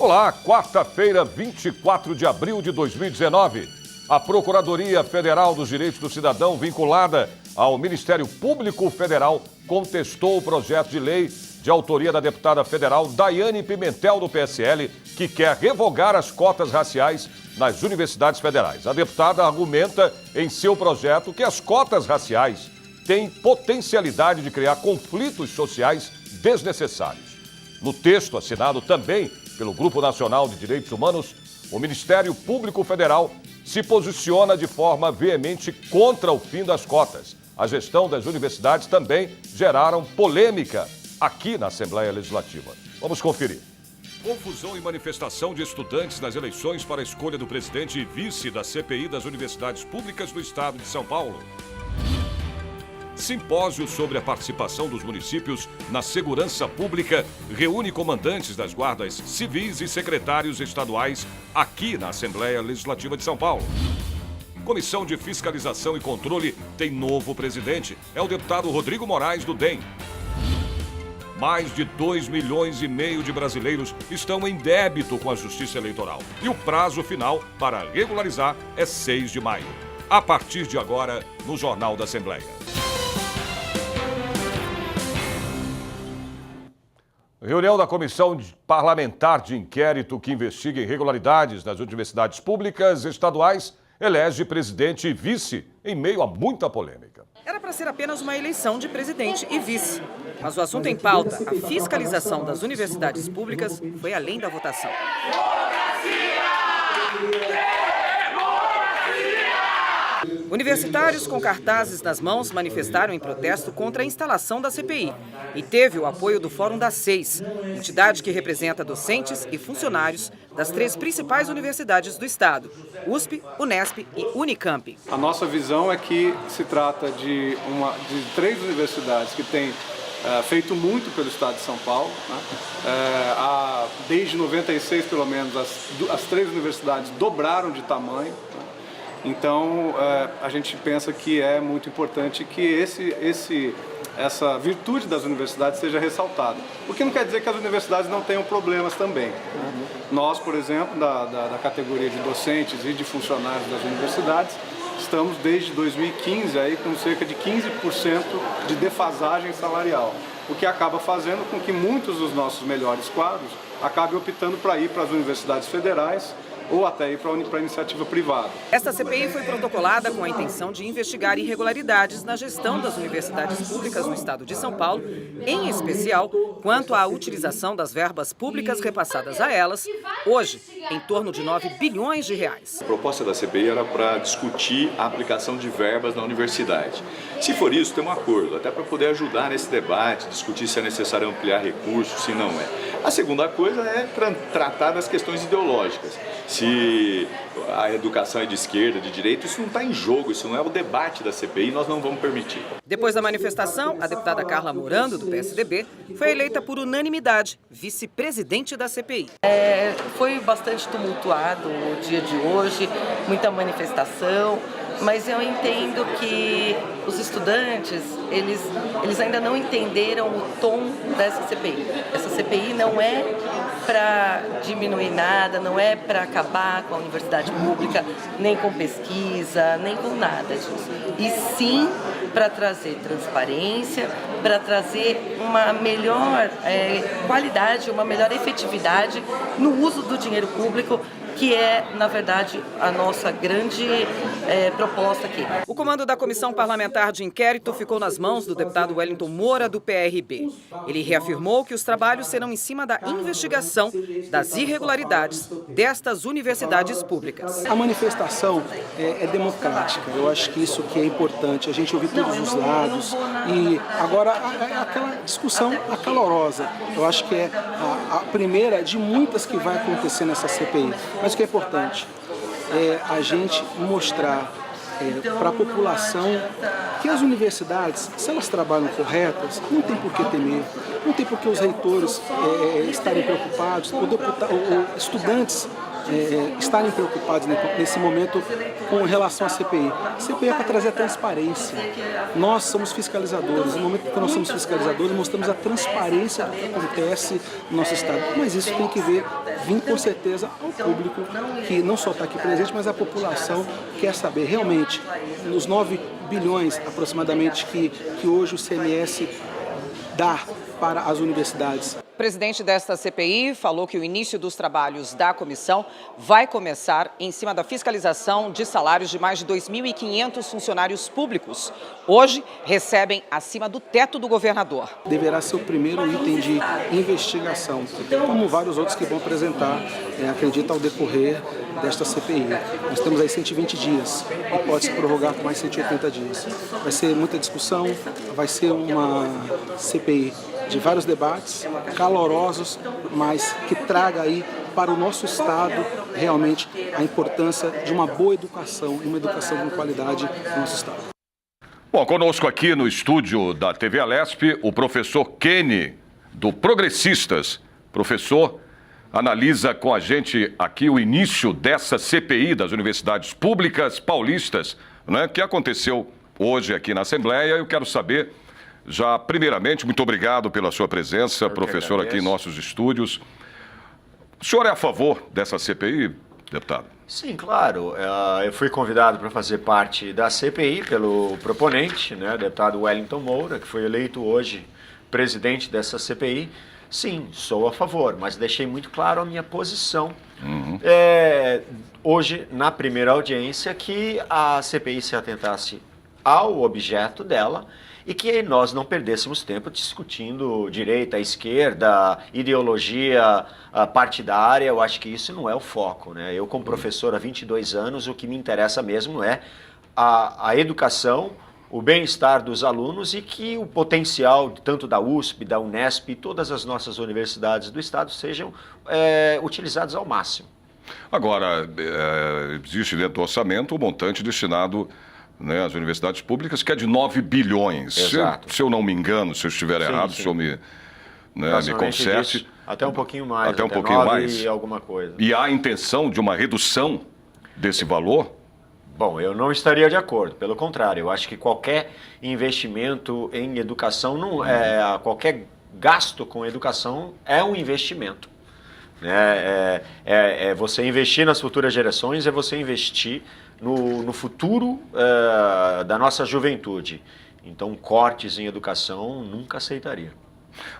Olá, quarta-feira, 24 de abril de 2019. A Procuradoria Federal dos Direitos do Cidadão, vinculada ao Ministério Público Federal, contestou o projeto de lei de autoria da deputada federal Daiane Pimentel, do PSL, que quer revogar as cotas raciais nas universidades federais. A deputada argumenta em seu projeto que as cotas raciais têm potencialidade de criar conflitos sociais desnecessários. No texto, assinado também pelo Grupo Nacional de Direitos Humanos, o Ministério Público Federal se posiciona de forma veemente contra o fim das cotas. A gestão das universidades também geraram polêmica aqui na Assembleia Legislativa. Vamos conferir. Confusão e manifestação de estudantes nas eleições para a escolha do presidente e vice da CPI das Universidades Públicas do Estado de São Paulo. Simpósio sobre a participação dos municípios na segurança pública reúne comandantes das guardas civis e secretários estaduais aqui na Assembleia Legislativa de São Paulo. Comissão de Fiscalização e Controle tem novo presidente. É o deputado Rodrigo Moraes, do DEM. Mais de 2,5 milhões de brasileiros estão em débito com a Justiça Eleitoral. E o prazo final para regularizar é 6 de maio. A partir de agora, no Jornal da Assembleia. Reunião da Comissão Parlamentar de Inquérito que investiga irregularidades nas universidades públicas estaduais elege presidente e vice em meio a muita polêmica. Era para ser apenas uma eleição de presidente e vice. Mas o assunto em pauta, a fiscalização das universidades públicas, foi além da votação. Universitários com cartazes nas mãos manifestaram em protesto contra a instalação da CPI e teve o apoio do Fórum das Seis, entidade que representa docentes e funcionários das 3 principais universidades do estado, USP, Unesp e Unicamp. A nossa visão é que se trata de 3 universidades que têm feito muito pelo estado de São Paulo, né? Desde 96, pelo menos, as 3 universidades dobraram de tamanho. Então, a gente pensa que é muito importante que essa virtude das universidades seja ressaltada. O que não quer dizer que as universidades não tenham problemas também, né? Nós, por exemplo, da categoria de docentes e de funcionários das universidades, estamos desde 2015 aí com cerca de 15% de defasagem salarial, o que acaba fazendo com que muitos dos nossos melhores quadros acabem optando para ir para as universidades federais ou até ir para a iniciativa privada. Esta CPI foi protocolada com a intenção de investigar irregularidades na gestão das universidades públicas no estado de São Paulo, em especial quanto à utilização das verbas públicas repassadas a elas, hoje, em torno de 9 bilhões de reais. A proposta da CPI era para discutir a aplicação de verbas na universidade. Se for isso, tem um acordo, até para poder ajudar nesse debate, discutir se é necessário ampliar recursos, se não é. A segunda coisa é tratar das questões ideológicas. Se a educação é de esquerda, de direita, isso não está em jogo, isso não é o debate da CPI, nós não vamos permitir. Depois da manifestação, a deputada Carla Morando, do PSDB, foi eleita por unanimidade vice-presidente da CPI. Foi bastante tumultuado o dia de hoje, muita manifestação, mas eu entendo que os estudantes, eles ainda não entenderam o tom dessa CPI. Essa CPI não é para diminuir nada, não é para acabar com a universidade pública, nem com pesquisa, nem com nada disso. E sim para trazer transparência, para trazer uma melhor qualidade, uma melhor efetividade no uso do dinheiro público, que é, na verdade, a nossa grande proposta aqui. O comando da Comissão Parlamentar de Inquérito ficou nas mãos do deputado Wellington Moura, do PRB. Ele reafirmou que os trabalhos serão em cima da investigação das irregularidades destas universidades públicas. A manifestação é democrática, eu acho que isso que é importante, a gente ouvir todos os lados e agora aquela discussão acalorosa, eu acho que é a primeira de muitas que vai acontecer nessa CPI. Mas o que é importante é a gente mostrar para a população que as universidades, se elas trabalham corretas, não tem por que temer, não tem por que os reitores estarem preocupados, ou estudantes estarem preocupados nesse momento com relação à CPI. A CPI é para trazer a transparência. Nós somos fiscalizadores. No momento que nós somos fiscalizadores, mostramos a transparência do que acontece no nosso Estado. Mas isso tem que vir com certeza ao público, que não só está aqui presente, mas a população quer saber realmente, nos 9 bilhões aproximadamente que hoje o CMS dá para as universidades. O presidente desta CPI falou que o início dos trabalhos da comissão vai começar em cima da fiscalização de salários de mais de 2.500 funcionários públicos. Hoje, recebem acima do teto do governador. Deverá ser o primeiro item de investigação, como vários outros que vão apresentar, acredito, ao decorrer desta CPI. Nós temos aí 120 dias e pode se prorrogar por mais 180 dias. Vai ser muita discussão, vai ser uma CPI de vários debates calorosos, mas que traga aí para o nosso Estado realmente a importância de uma boa educação e uma educação com qualidade no nosso Estado. Bom, conosco aqui no estúdio da TV Alesp, o professor Kenny, do Progressistas. Professor, analisa com a gente aqui o início dessa CPI das universidades públicas paulistas, né, que aconteceu hoje aqui na Assembleia. Eu quero saber, já primeiramente, muito obrigado pela sua presença, professor, aqui em nossos estúdios. O senhor é a favor dessa CPI, deputado? Sim, claro. Eu fui convidado para fazer parte da CPI pelo proponente, né, deputado Wellington Moura, que foi eleito hoje presidente dessa CPI. Sim, sou a favor, mas deixei muito claro a minha posição. Hoje, na primeira audiência, que a CPI se atentasse ao objeto dela e que nós não perdêssemos tempo discutindo direita, esquerda, ideologia partidária. Eu acho que isso não é o foco, né? Eu, como professor há 22 anos, o que me interessa mesmo é a educação, o bem-estar dos alunos e que o potencial tanto da USP, da Unesp e todas as nossas universidades do Estado sejam utilizados ao máximo. Agora, existe dentro do orçamento um montante destinado, né, às universidades públicas, que é de 9 bilhões. Se eu não me engano, se eu estiver errado, o senhor me conserte. Disso, até um pouquinho mais. Até um pouquinho mais. E alguma coisa. E há a intenção de uma redução desse valor? Bom, eu não estaria de acordo. Pelo contrário, eu acho que qualquer investimento em educação, qualquer gasto com educação é um investimento. É você investir nas futuras gerações, é você investir no futuro da nossa juventude. Então, cortes em educação nunca aceitaria.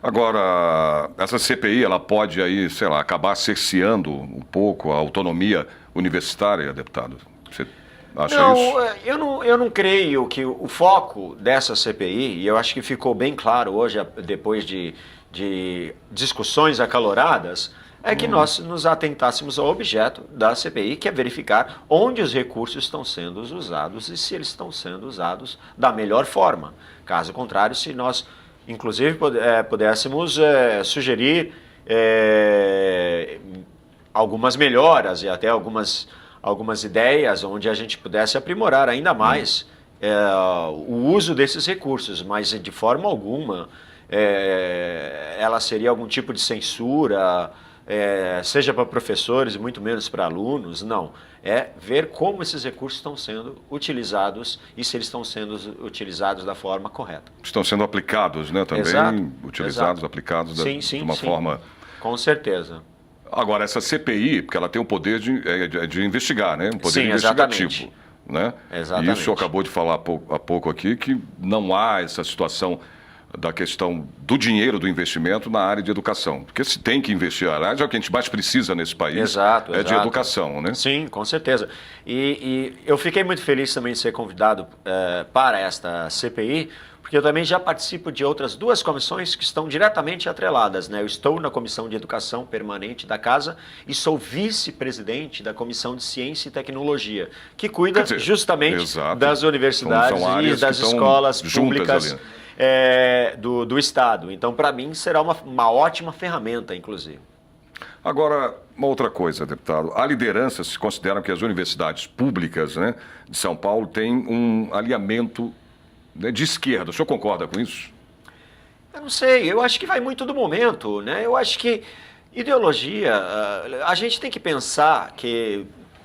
Agora, essa CPI, ela pode aí, sei lá, acabar cerceando um pouco a autonomia universitária, deputado? Você acha isso? Eu não creio que o foco dessa CPI, e eu acho que ficou bem claro hoje, depois de discussões acaloradas, é que nós nos atentássemos ao objeto da CPI, que é verificar onde os recursos estão sendo usados e se eles estão sendo usados da melhor forma. Caso contrário, se nós, inclusive, pudéssemos sugerir algumas melhoras e até algumas ideias onde a gente pudesse aprimorar ainda mais o uso desses recursos, mas de forma alguma ela seria algum tipo de censura, seja para professores e muito menos para alunos. Não, é ver como esses recursos estão sendo utilizados e se eles estão sendo utilizados da forma correta. Estão sendo aplicados, né, também? Exato, utilizados, exato. Aplicados de uma sim. forma... Com certeza. Agora, essa CPI, porque ela tem o poder de investigar, né? Um poder Sim, investigativo. exatamente. Né? Exatamente. E o senhor acabou de falar há pouco aqui que não há essa situação da questão do dinheiro do investimento na área de educação. Porque se tem que investir, aliás, é o que a gente mais precisa nesse país, exato. De educação, né? Sim, com certeza. E eu fiquei muito feliz também de ser convidado para esta CPI, porque eu também já participo de outras 2 comissões que estão diretamente atreladas, né? Eu estou na Comissão de Educação Permanente da Casa e sou vice-presidente da Comissão de Ciência e Tecnologia, que cuida justamente das universidades e das escolas públicas do Estado. Então, para mim, será uma ótima ferramenta, inclusive. Agora, uma outra coisa, deputado. Há lideranças que consideram que as universidades públicas, né, de São Paulo têm um alinhamento, né, de esquerda. O senhor concorda com isso? Eu não sei. Eu acho que vai muito do momento, né? Eu acho que Ideologia, a gente tem que pensar que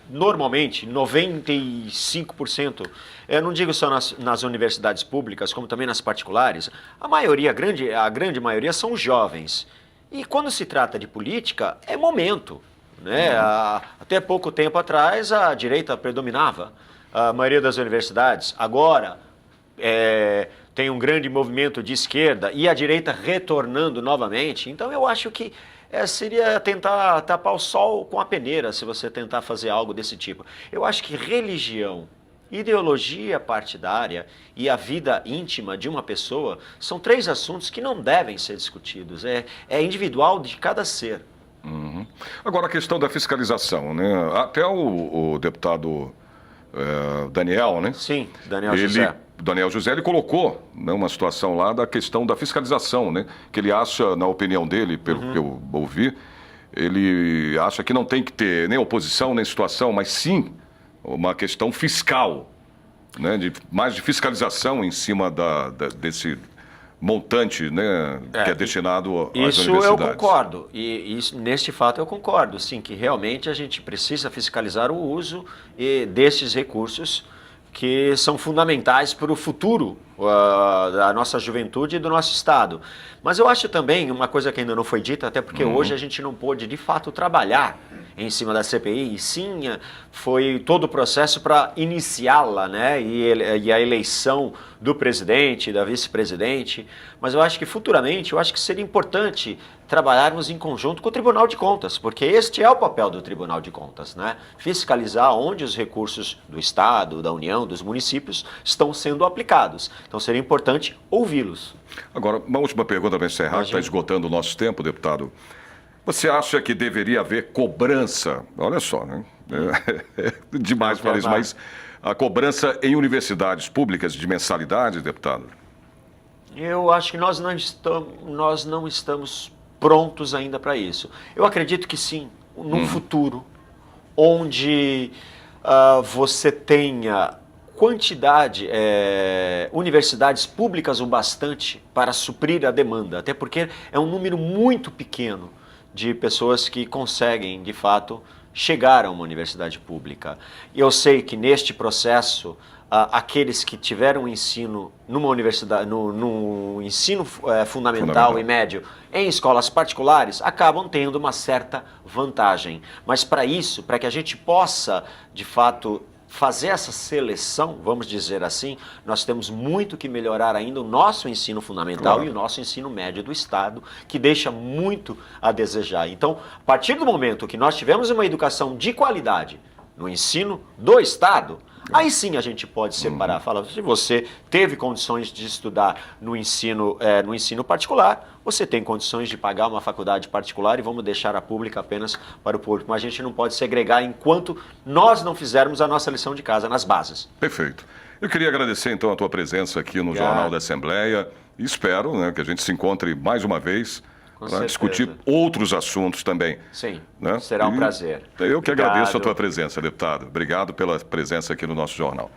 normalmente 95%, eu não digo só nas universidades públicas, como também nas particulares, a grande maioria são jovens. E quando se trata de política, é momento, né? Até pouco tempo atrás a direita predominava, a maioria das universidades. Agora tem um grande movimento de esquerda e a direita retornando novamente. Então eu acho que seria tentar tapar o sol com a peneira se você tentar fazer algo desse tipo. Eu acho que religião, ideologia partidária e a vida íntima de uma pessoa são 3 assuntos que não devem ser discutidos. É individual de cada ser. Uhum. Agora a questão da fiscalização, né? Até o deputado Daniel, né? Sim, Daniel José, ele colocou, né, uma situação lá da questão da fiscalização, né? Que ele acha, na opinião dele, pelo que eu ouvi, ele acha que não tem que ter nem oposição, nem situação, mas sim uma questão fiscal, né? Mais de fiscalização em cima desse montante, né, que é destinado às universidades. Isso eu concordo, neste fato eu concordo, sim, que realmente a gente precisa fiscalizar o uso desses recursos que são fundamentais para o futuro da nossa juventude e do nosso Estado. Mas eu acho também, uma coisa que ainda não foi dita, até porque hoje a gente não pôde de fato trabalhar em cima da CPI, e sim, foi todo o processo para iniciá-la, né, e a eleição do presidente, da vice-presidente, mas eu acho que futuramente, eu acho que seria importante trabalharmos em conjunto com o Tribunal de Contas, porque este é o papel do Tribunal de Contas, né, fiscalizar onde os recursos do Estado, da União, dos municípios estão sendo aplicados. Então seria importante ouvi-los. Agora, uma última pergunta para encerrar, está esgotando o nosso tempo, deputado. Você acha que deveria haver cobrança? Olha só, né? Demais falar isso, mas a cobrança em universidades públicas de mensalidade, deputado? Eu acho que nós não estamos prontos ainda para isso. Eu acredito que sim, num futuro onde você tenha universidades públicas o bastante para suprir a demanda, até porque é um número muito pequeno de pessoas que conseguem, de fato, chegar a uma universidade pública. Eu sei que neste processo, aqueles que tiveram ensino numa universidade, no ensino fundamental e médio em escolas particulares, acabam tendo uma certa vantagem. Mas para isso, para que a gente possa, de fato, fazer essa seleção, vamos dizer assim, nós temos muito que melhorar ainda o nosso ensino fundamental e o nosso ensino médio do Estado, que deixa muito a desejar. Então, a partir do momento que nós tivemos uma educação de qualidade no ensino do Estado, aí sim a gente pode separar. Fala, se você teve condições de estudar no ensino particular, você tem condições de pagar uma faculdade particular e vamos deixar a pública apenas para o público. Mas a gente não pode segregar enquanto nós não fizermos a nossa lição de casa nas bases. Perfeito. Eu queria agradecer então a tua presença aqui no Jornal da Assembleia e espero, né, que a gente se encontre mais uma vez para discutir outros assuntos também. Sim, né? Será um prazer. Eu que agradeço a tua presença, deputado. Obrigado pela presença aqui no nosso jornal.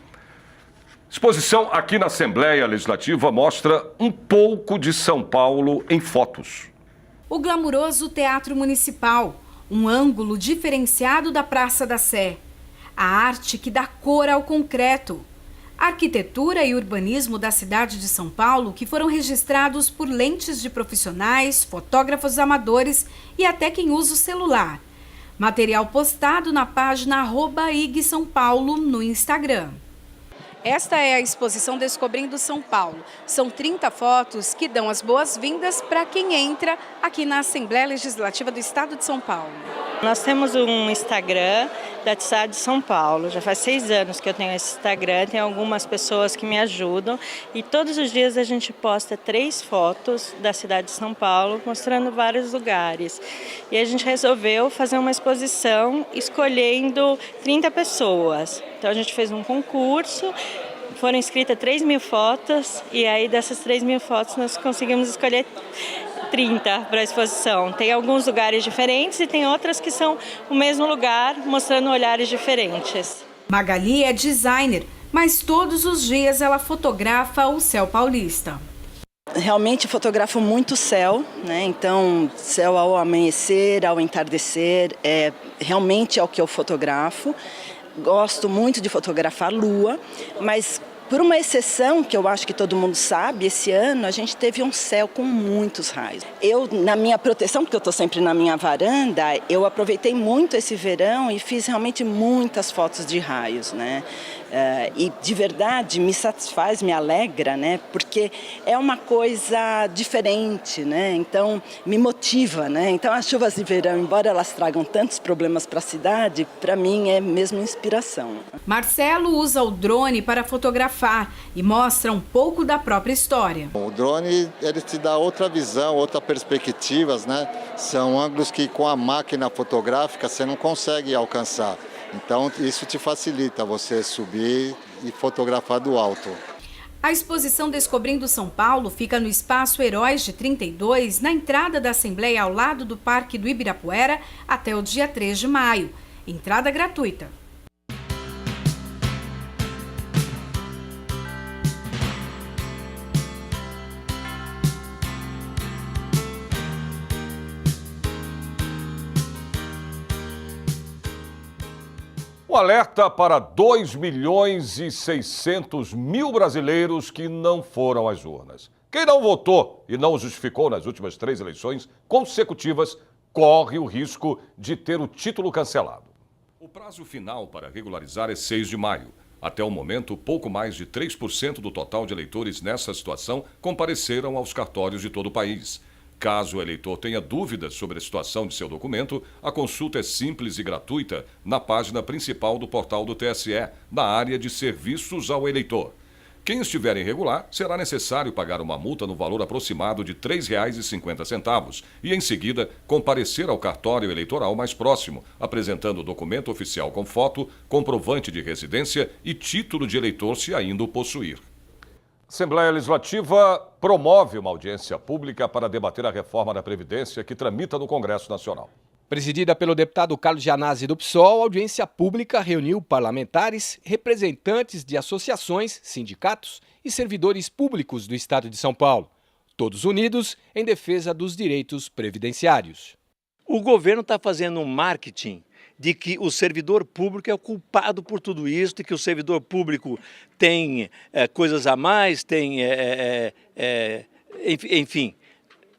Exposição aqui na Assembleia Legislativa mostra um pouco de São Paulo em fotos. O glamuroso Teatro Municipal, um ângulo diferenciado da Praça da Sé. A arte que dá cor ao concreto. A arquitetura e urbanismo da cidade de São Paulo que foram registrados por lentes de profissionais, fotógrafos amadores e até quem usa o celular. Material postado na página @IG_São_Paulo no Instagram. Esta é a exposição Descobrindo São Paulo. São 30 fotos que dão as boas-vindas para quem entra aqui na Assembleia Legislativa do Estado de São Paulo. Nós temos um Instagram da cidade de São Paulo. Já faz 6 anos que eu tenho esse Instagram, tem algumas pessoas que me ajudam e todos os dias a gente posta 3 fotos da cidade de São Paulo, mostrando vários lugares. E a gente resolveu fazer uma exposição escolhendo 30 pessoas. Então a gente fez um concurso, foram inscritas 3.000 fotos e aí dessas 3.000 fotos nós conseguimos escolher 30 para a exposição. Tem alguns lugares diferentes e tem outras que são o mesmo lugar, mostrando olhares diferentes. Magali é designer, mas todos os dias ela fotografa o céu paulista. Realmente fotografo muito céu, né? Então céu ao amanhecer, ao entardecer, realmente é o que eu fotografo. Gosto muito de fotografar lua, mas por uma exceção que eu acho que todo mundo sabe, esse ano a gente teve um céu com muitos raios. Eu, na minha proteção, porque eu estou sempre na minha varanda, eu aproveitei muito esse verão e fiz realmente muitas fotos de raios, né? E de verdade me satisfaz, me alegra, né? Porque é uma coisa diferente, né? Então me motiva, né? Então as chuvas de verão, embora elas tragam tantos problemas para a cidade, para mim é mesmo inspiração. Marcelo usa o drone para fotografar e mostra um pouco da própria história. O drone ele te dá outra visão, outras perspectivas, né? São ângulos que com a máquina fotográfica você não consegue alcançar. Então isso te facilita você subir e fotografar do alto. A exposição Descobrindo São Paulo fica no Espaço Heróis de 32, na entrada da Assembleia ao lado do Parque do Ibirapuera, até o dia 3 de maio. Entrada gratuita. Um alerta para 2.600.000 brasileiros que não foram às urnas. Quem não votou e não justificou nas últimas 3 eleições consecutivas corre o risco de ter o título cancelado. O prazo final para regularizar é 6 de maio. Até o momento, pouco mais de 3% do total de eleitores nessa situação compareceram aos cartórios de todo o país. Caso o eleitor tenha dúvidas sobre a situação de seu documento, a consulta é simples e gratuita na página principal do portal do TSE, na área de serviços ao eleitor. Quem estiver irregular, será necessário pagar uma multa no valor aproximado de R$ 3,50 e, em seguida, comparecer ao cartório eleitoral mais próximo, apresentando documento oficial com foto, comprovante de residência e título de eleitor se ainda o possuir. A Assembleia Legislativa promove uma audiência pública para debater a reforma da Previdência que tramita no Congresso Nacional. Presidida pelo deputado Carlos Gianazzi do PSOL, a audiência pública reuniu parlamentares, representantes de associações, sindicatos e servidores públicos do Estado de São Paulo, todos unidos em defesa dos direitos previdenciários. O governo está fazendo um marketing de que o servidor público é o culpado por tudo isso, de que o servidor público tem coisas a mais, enfim.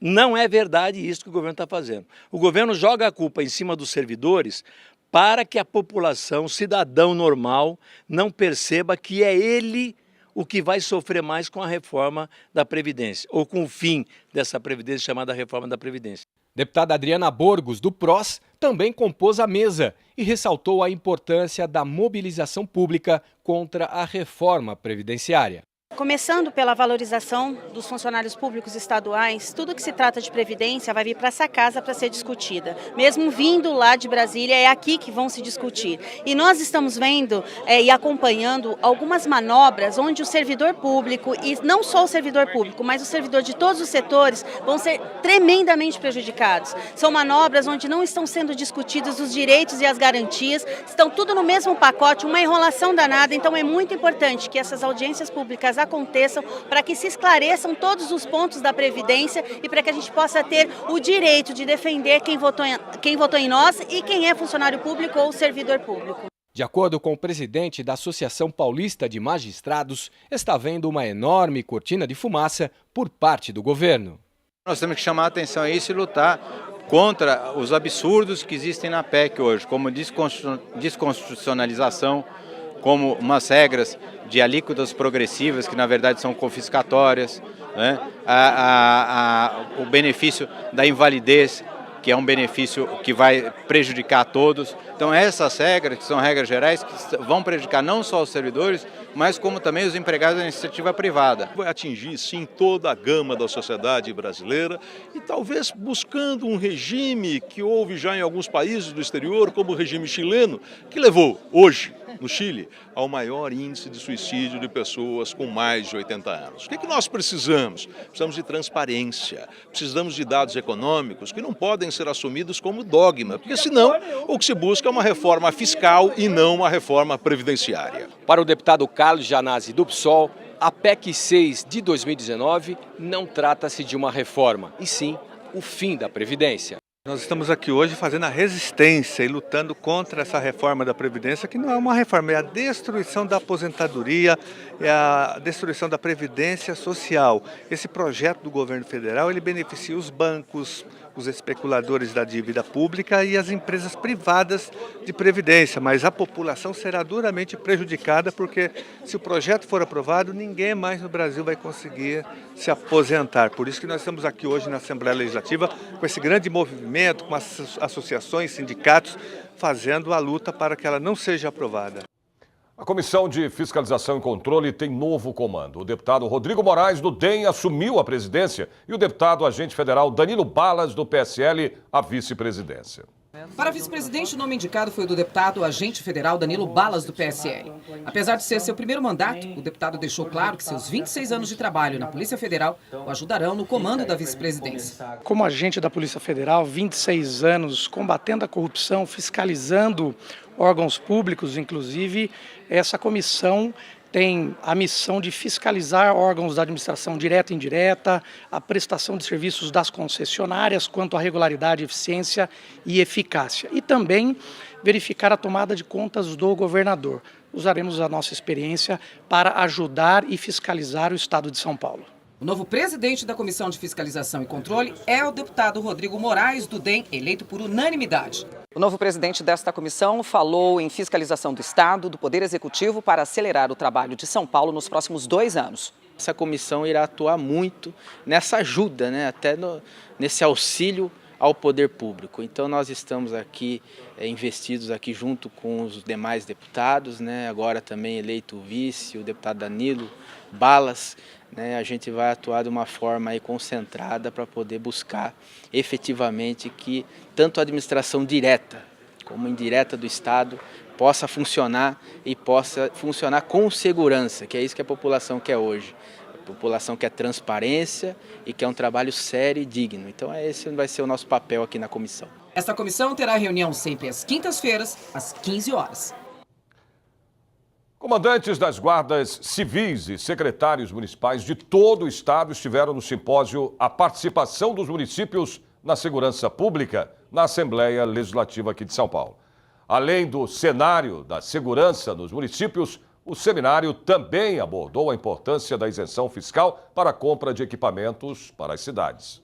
Não é verdade isso que o governo está fazendo. O governo joga a culpa em cima dos servidores para que a população, o cidadão normal, não perceba que é ele o que vai sofrer mais com a reforma da Previdência, ou com o fim dessa Previdência chamada reforma da Previdência. Deputada Adriana Borgos, do PROS, também compôs a mesa e ressaltou a importância da mobilização pública contra a reforma previdenciária. Começando pela valorização dos funcionários públicos estaduais, tudo que se trata de previdência vai vir para essa casa para ser discutida. Mesmo vindo lá de Brasília, é aqui que vão se discutir. E nós estamos vendo e acompanhando algumas manobras onde o servidor público, e não só o servidor público, mas o servidor de todos os setores, vão ser tremendamente prejudicados. São manobras onde não estão sendo discutidos os direitos e as garantias, estão tudo no mesmo pacote, uma enrolação danada. Então é muito importante que essas audiências públicas aconteçam para que se esclareçam todos os pontos da Previdência e para que a gente possa ter o direito de defender quem votou em nós e quem é funcionário público ou servidor público. De acordo com o presidente da Associação Paulista de Magistrados, está havendo uma enorme cortina de fumaça por parte do governo. Nós temos que chamar a atenção a isso e lutar contra os absurdos que existem na PEC hoje, como desconstitucionalização, como umas regras de alíquotas progressivas, que na verdade são confiscatórias, né? O benefício da invalidez, que é um benefício que vai prejudicar a todos. Então essas regras, que são regras gerais, que vão prejudicar não só os servidores, mas como também os empregados da iniciativa privada. Vai atingir, sim, toda a gama da sociedade brasileira e talvez buscando um regime que houve já em alguns países do exterior, como o regime chileno, que levou hoje, no Chile, ao maior índice de suicídio de pessoas com mais de 80 anos. O que nós precisamos? Precisamos de transparência, precisamos de dados econômicos que não podem ser assumidos como dogma, porque senão o que se busca é uma reforma fiscal e não uma reforma previdenciária. Para o deputado Carlos Gianazzi do PSOL, A PEC 6 de 2019 não trata-se de uma reforma, e sim o fim da Previdência. Nós estamos aqui hoje fazendo a resistência e lutando contra essa reforma da Previdência, que não é uma reforma, é a destruição da aposentadoria, é a destruição da Previdência Social. Esse projeto do governo federal, ele beneficia os bancos, os especuladores da dívida pública e as empresas privadas de previdência, mas a população será duramente prejudicada porque se o projeto for aprovado, ninguém mais no Brasil vai conseguir se aposentar. Por isso que nós estamos aqui hoje na Assembleia Legislativa com esse grande movimento, com as associações, sindicatos, fazendo a luta para que ela não seja aprovada. A Comissão de Fiscalização e Controle tem novo comando. O deputado Rodrigo Moraes, do DEM, assumiu a presidência e o deputado agente federal Danilo Balas, do PSL, a vice-presidência. Para vice-presidente, o nome indicado foi o do deputado agente federal Danilo Balas, do PSL. Apesar de ser seu primeiro mandato, o deputado deixou claro que seus 26 anos de trabalho na Polícia Federal o ajudarão no comando da vice-presidência. Como agente da Polícia Federal, 26 anos combatendo a corrupção, fiscalizando órgãos públicos, inclusive, essa comissão tem a missão de fiscalizar órgãos da administração direta e indireta, a prestação de serviços das concessionárias quanto à regularidade, eficiência e eficácia. E também verificar a tomada de contas do governador. Usaremos a nossa experiência para ajudar e fiscalizar o Estado de São Paulo. O novo presidente da Comissão de Fiscalização e Controle é o deputado Rodrigo Moraes, do DEM, eleito por unanimidade. O novo presidente desta comissão falou em fiscalização do Estado, do Poder Executivo, para acelerar o trabalho de São Paulo nos próximos 2 anos. Essa comissão irá atuar muito nessa ajuda, até nesse auxílio ao poder público. Então nós estamos aqui investidos aqui junto com os demais deputados, agora também eleito o vice, o deputado Danilo Balas. A gente vai atuar de uma forma aí concentrada para poder buscar efetivamente que tanto a administração direta como indireta do Estado possa funcionar e possa funcionar com segurança, que é isso que a população quer hoje. A população quer transparência e quer um trabalho sério e digno. Então esse vai ser o nosso papel aqui na comissão. Esta comissão terá reunião sempre às quintas-feiras, às 15 horas. Comandantes das guardas civis e secretários municipais de todo o estado estiveram no simpósio A Participação dos Municípios na Segurança Pública na Assembleia Legislativa aqui de São Paulo. Além do cenário da segurança nos municípios, o seminário também abordou a importância da isenção fiscal para a compra de equipamentos para as cidades.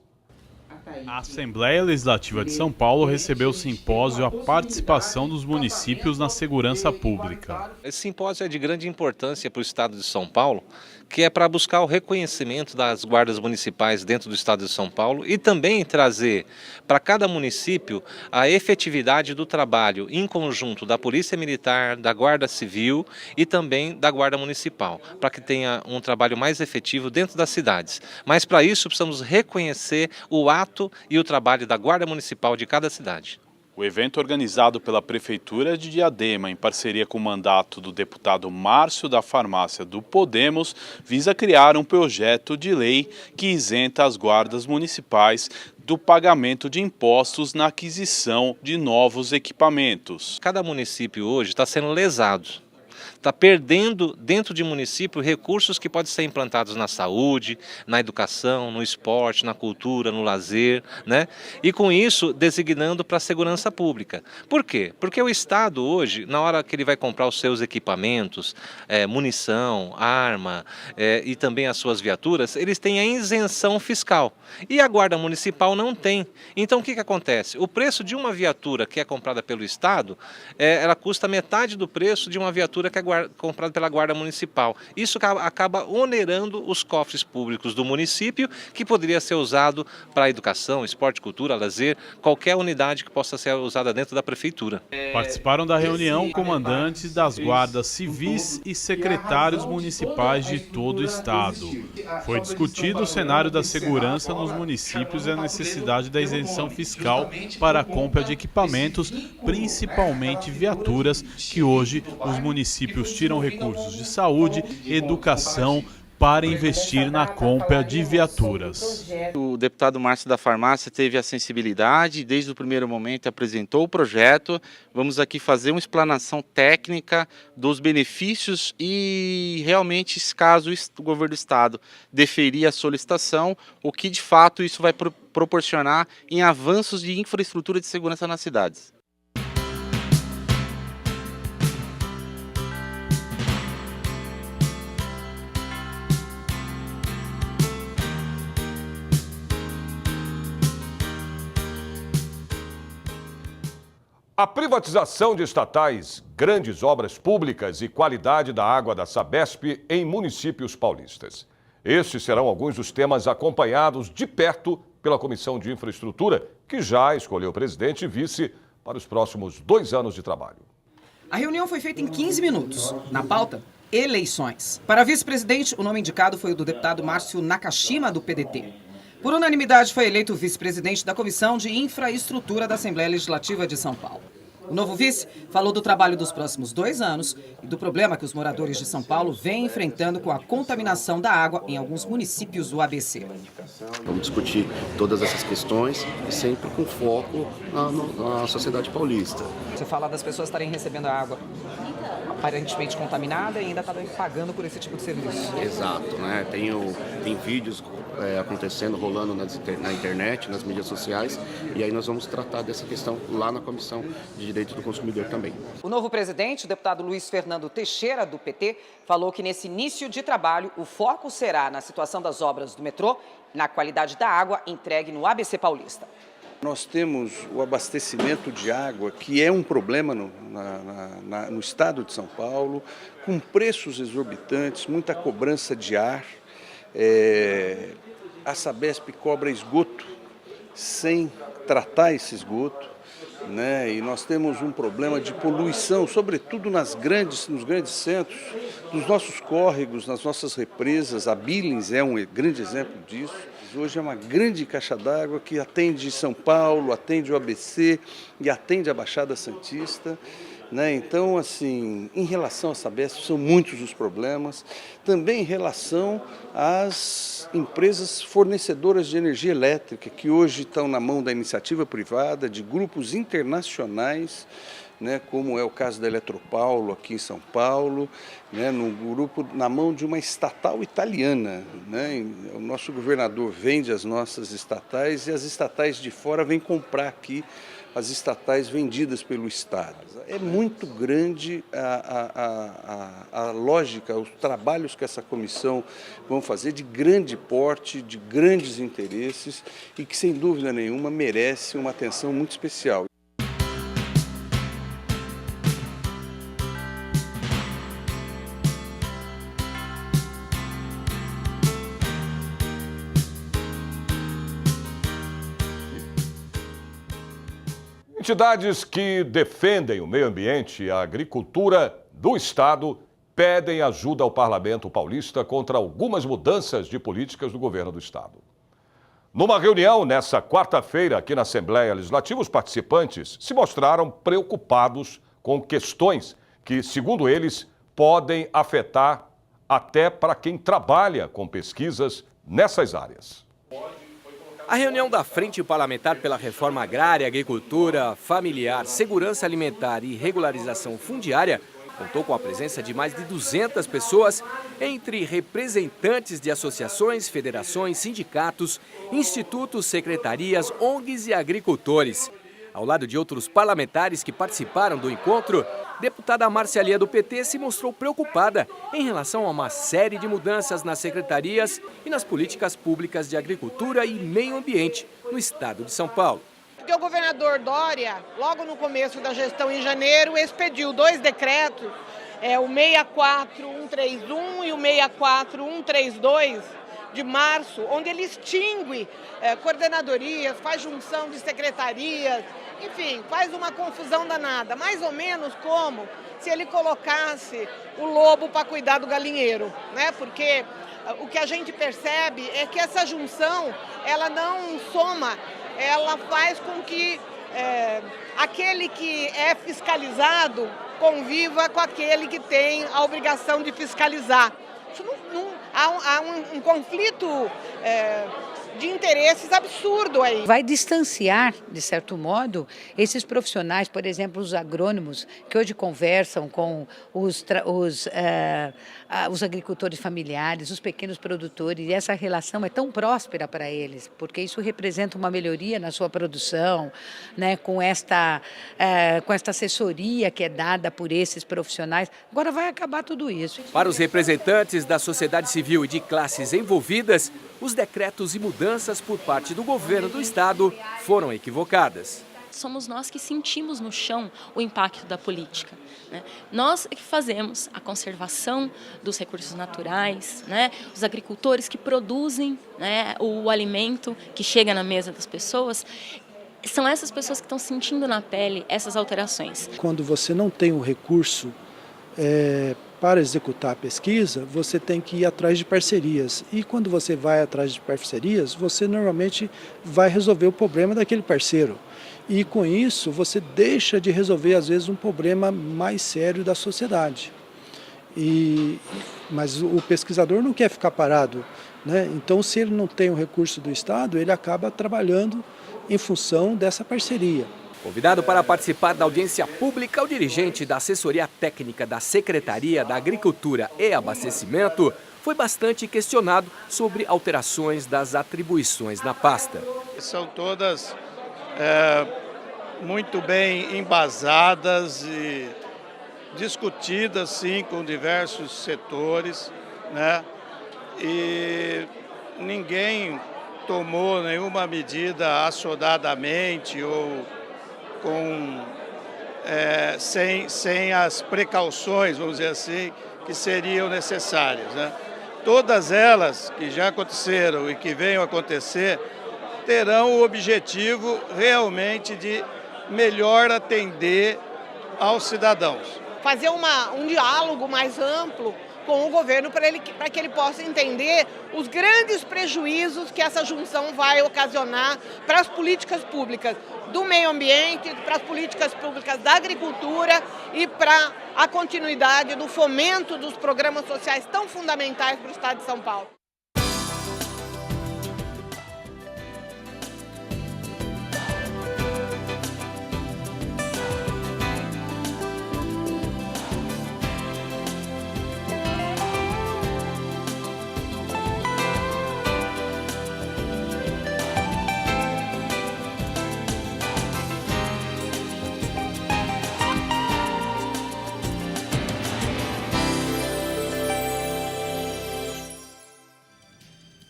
A Assembleia Legislativa de São Paulo recebeu o simpósio A Participação dos Municípios na Segurança Pública. Esse simpósio é de grande importância para o Estado de São Paulo, que é para buscar o reconhecimento das guardas municipais dentro do Estado de São Paulo e também trazer para cada município a efetividade do trabalho em conjunto da Polícia Militar, da Guarda Civil e também da Guarda Municipal, para que tenha um trabalho mais efetivo dentro das cidades. Mas para isso precisamos reconhecer o ato e o trabalho da Guarda Municipal de cada cidade. O evento organizado pela Prefeitura de Diadema, em parceria com o mandato do deputado Márcio da Farmácia do Podemos, visa criar um projeto de lei que isenta as guardas municipais do pagamento de impostos na aquisição de novos equipamentos. Cada município hoje está sendo lesado. Está perdendo dentro de município recursos que podem ser implantados na saúde, na educação, no esporte, na cultura, no lazer, E com isso designando para a segurança pública. Por quê? Porque o Estado hoje, na hora que ele vai comprar os seus equipamentos, munição, arma e também as suas viaturas, eles têm a isenção fiscal. E a Guarda Municipal não tem. Então o que acontece? O preço de uma viatura que é comprada pelo Estado, ela custa metade do preço de uma viatura que é comprada pela Guarda Municipal. Isso acaba onerando os cofres públicos do município, que poderia ser usado para educação, esporte, cultura, lazer, qualquer unidade que possa ser usada dentro da Prefeitura. Participaram da reunião comandantes das guardas civis e secretários municipais de todo o estado. Foi discutido o cenário da segurança nos municípios e a necessidade da isenção fiscal para a compra de equipamentos, principalmente viaturas, que hoje os municípios tiram recursos de saúde, educação, para investir na compra de viaturas. O deputado Márcio da Farmácia teve a sensibilidade, desde o primeiro momento apresentou o projeto. Vamos aqui fazer uma explanação técnica dos benefícios e realmente, caso o governo do estado deferir a solicitação, o que de fato isso vai proporcionar em avanços de infraestrutura de segurança nas cidades. A privatização de estatais, grandes obras públicas e qualidade da água da Sabesp em municípios paulistas. Estes serão alguns dos temas acompanhados de perto pela Comissão de Infraestrutura, que já escolheu presidente e vice para os próximos 2 anos de trabalho. A reunião foi feita em 15 minutos. Na pauta, eleições. Para vice-presidente, o nome indicado foi o do deputado Márcio Nakashima, do PDT. Por unanimidade, foi eleito vice-presidente da Comissão de Infraestrutura da Assembleia Legislativa de São Paulo. O novo vice falou do trabalho dos próximos 2 anos e do problema que os moradores de São Paulo vêm enfrentando com a contaminação da água em alguns municípios do ABC. Vamos discutir todas essas questões e sempre com foco na sociedade paulista. Você fala das pessoas estarem recebendo a água aparentemente contaminada e ainda estarem pagando por esse tipo de serviço. Exato, né? Tem vídeos acontecendo, rolando na internet, nas mídias sociais, e aí nós vamos tratar dessa questão lá na Comissão de Direito do Consumidor também. O novo presidente, o deputado Luiz Fernando Teixeira, do PT, falou que nesse início de trabalho o foco será na situação das obras do metrô e na qualidade da água entregue no ABC Paulista. Nós temos o abastecimento de água, que é um problema no estado de São Paulo, com preços exorbitantes, muita cobrança de ar. A Sabesp cobra esgoto sem tratar esse esgoto, né? E nós temos um problema de poluição, sobretudo nos grandes centros, nos nossos córregos, nas nossas represas. A Billings é um grande exemplo disso. Hoje é uma grande caixa d'água que atende São Paulo, atende o ABC e atende a Baixada Santista, né? Então, assim, em relação à Sabesp, são muitos os problemas. Também em relação às empresas fornecedoras de energia elétrica, que hoje estão na mão da iniciativa privada, de grupos internacionais, né, como é o caso da Eletropaulo aqui em São Paulo, né, na mão de uma estatal italiana, né? O nosso governador vende as nossas estatais e as estatais de fora vêm comprar aqui as estatais vendidas pelo Estado. É muito grande a lógica, os trabalhos que essa comissão vão fazer, de grande porte, de grandes interesses, e que, sem dúvida nenhuma, merece uma atenção muito especial. Entidades que defendem o meio ambiente e a agricultura do Estado pedem ajuda ao Parlamento Paulista contra algumas mudanças de políticas do governo do Estado. Numa reunião nessa quarta-feira aqui na Assembleia Legislativa, os participantes se mostraram preocupados com questões que, segundo eles, podem afetar até para quem trabalha com pesquisas nessas áreas. A reunião da Frente Parlamentar pela Reforma Agrária, Agricultura, Familiar, Segurança Alimentar e Regularização Fundiária contou com a presença de mais de 200 pessoas, entre representantes de associações, federações, sindicatos, institutos, secretarias, ONGs e agricultores. Ao lado de outros parlamentares que participaram do encontro, deputada Márcia Lia, do PT, se mostrou preocupada em relação a uma série de mudanças nas secretarias e nas políticas públicas de agricultura e meio ambiente no estado de São Paulo. Porque o governador Dória, logo no começo da gestão em janeiro, expediu 2 decretos, o 64131 e o 64132, de março, onde ele extingue coordenadorias, faz junção de secretarias, enfim, faz uma confusão danada, mais ou menos como se ele colocasse o lobo para cuidar do galinheiro, né? Porque o que a gente percebe é que essa junção, ela não soma, ela faz com que aquele que é fiscalizado conviva com aquele que tem a obrigação de fiscalizar. Isso há um conflito de interesses absurdo aí. Vai distanciar, de certo modo, esses profissionais, por exemplo, os agrônomos, que hoje conversam com os agricultores familiares, os pequenos produtores, e essa relação é tão próspera para eles, porque isso representa uma melhoria na sua produção, né, com esta assessoria que é dada por esses profissionais. Agora vai acabar tudo isso. Para os representantes da sociedade civil e de classes envolvidas, os decretos e mudanças por parte do governo do estado foram equivocadas. Somos nós que sentimos no chão o impacto da política, né? Nós é que fazemos a conservação dos recursos naturais, né? Os agricultores que produzem, né, o alimento que chega na mesa das pessoas. São essas pessoas que estão sentindo na pele essas alterações. Quando você não tem o recurso para executar a pesquisa, você tem que ir atrás de parcerias. E quando você vai atrás de parcerias, você normalmente vai resolver o problema daquele parceiro. E com isso, você deixa de resolver, às vezes, um problema mais sério da sociedade. Mas o pesquisador não quer ficar parado, né? Então, se ele não tem o recurso do Estado, ele acaba trabalhando em função dessa parceria. Convidado para participar da audiência pública, o dirigente da assessoria técnica da Secretaria da Agricultura e Abastecimento foi bastante questionado sobre alterações das atribuições na pasta. São todas muito bem embasadas e discutidas, sim, com diversos setores, né? E ninguém tomou nenhuma medida assodadamente ou sem as precauções, vamos dizer assim, que seriam necessárias, né? Todas elas que já aconteceram e que venham a acontecer terão o objetivo realmente de melhor atender aos cidadãos. Fazer um diálogo mais amplo com o governo para que ele possa entender os grandes prejuízos que essa junção vai ocasionar para as políticas públicas do meio ambiente, para as políticas públicas da agricultura e para a continuidade do fomento dos programas sociais tão fundamentais para o estado de São Paulo.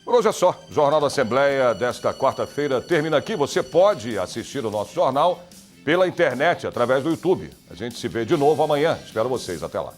Por hoje é só. O Jornal da Assembleia desta quarta-feira termina aqui. Você pode assistir o nosso jornal pela internet, através do YouTube. A gente se vê de novo amanhã. Espero vocês. Até lá.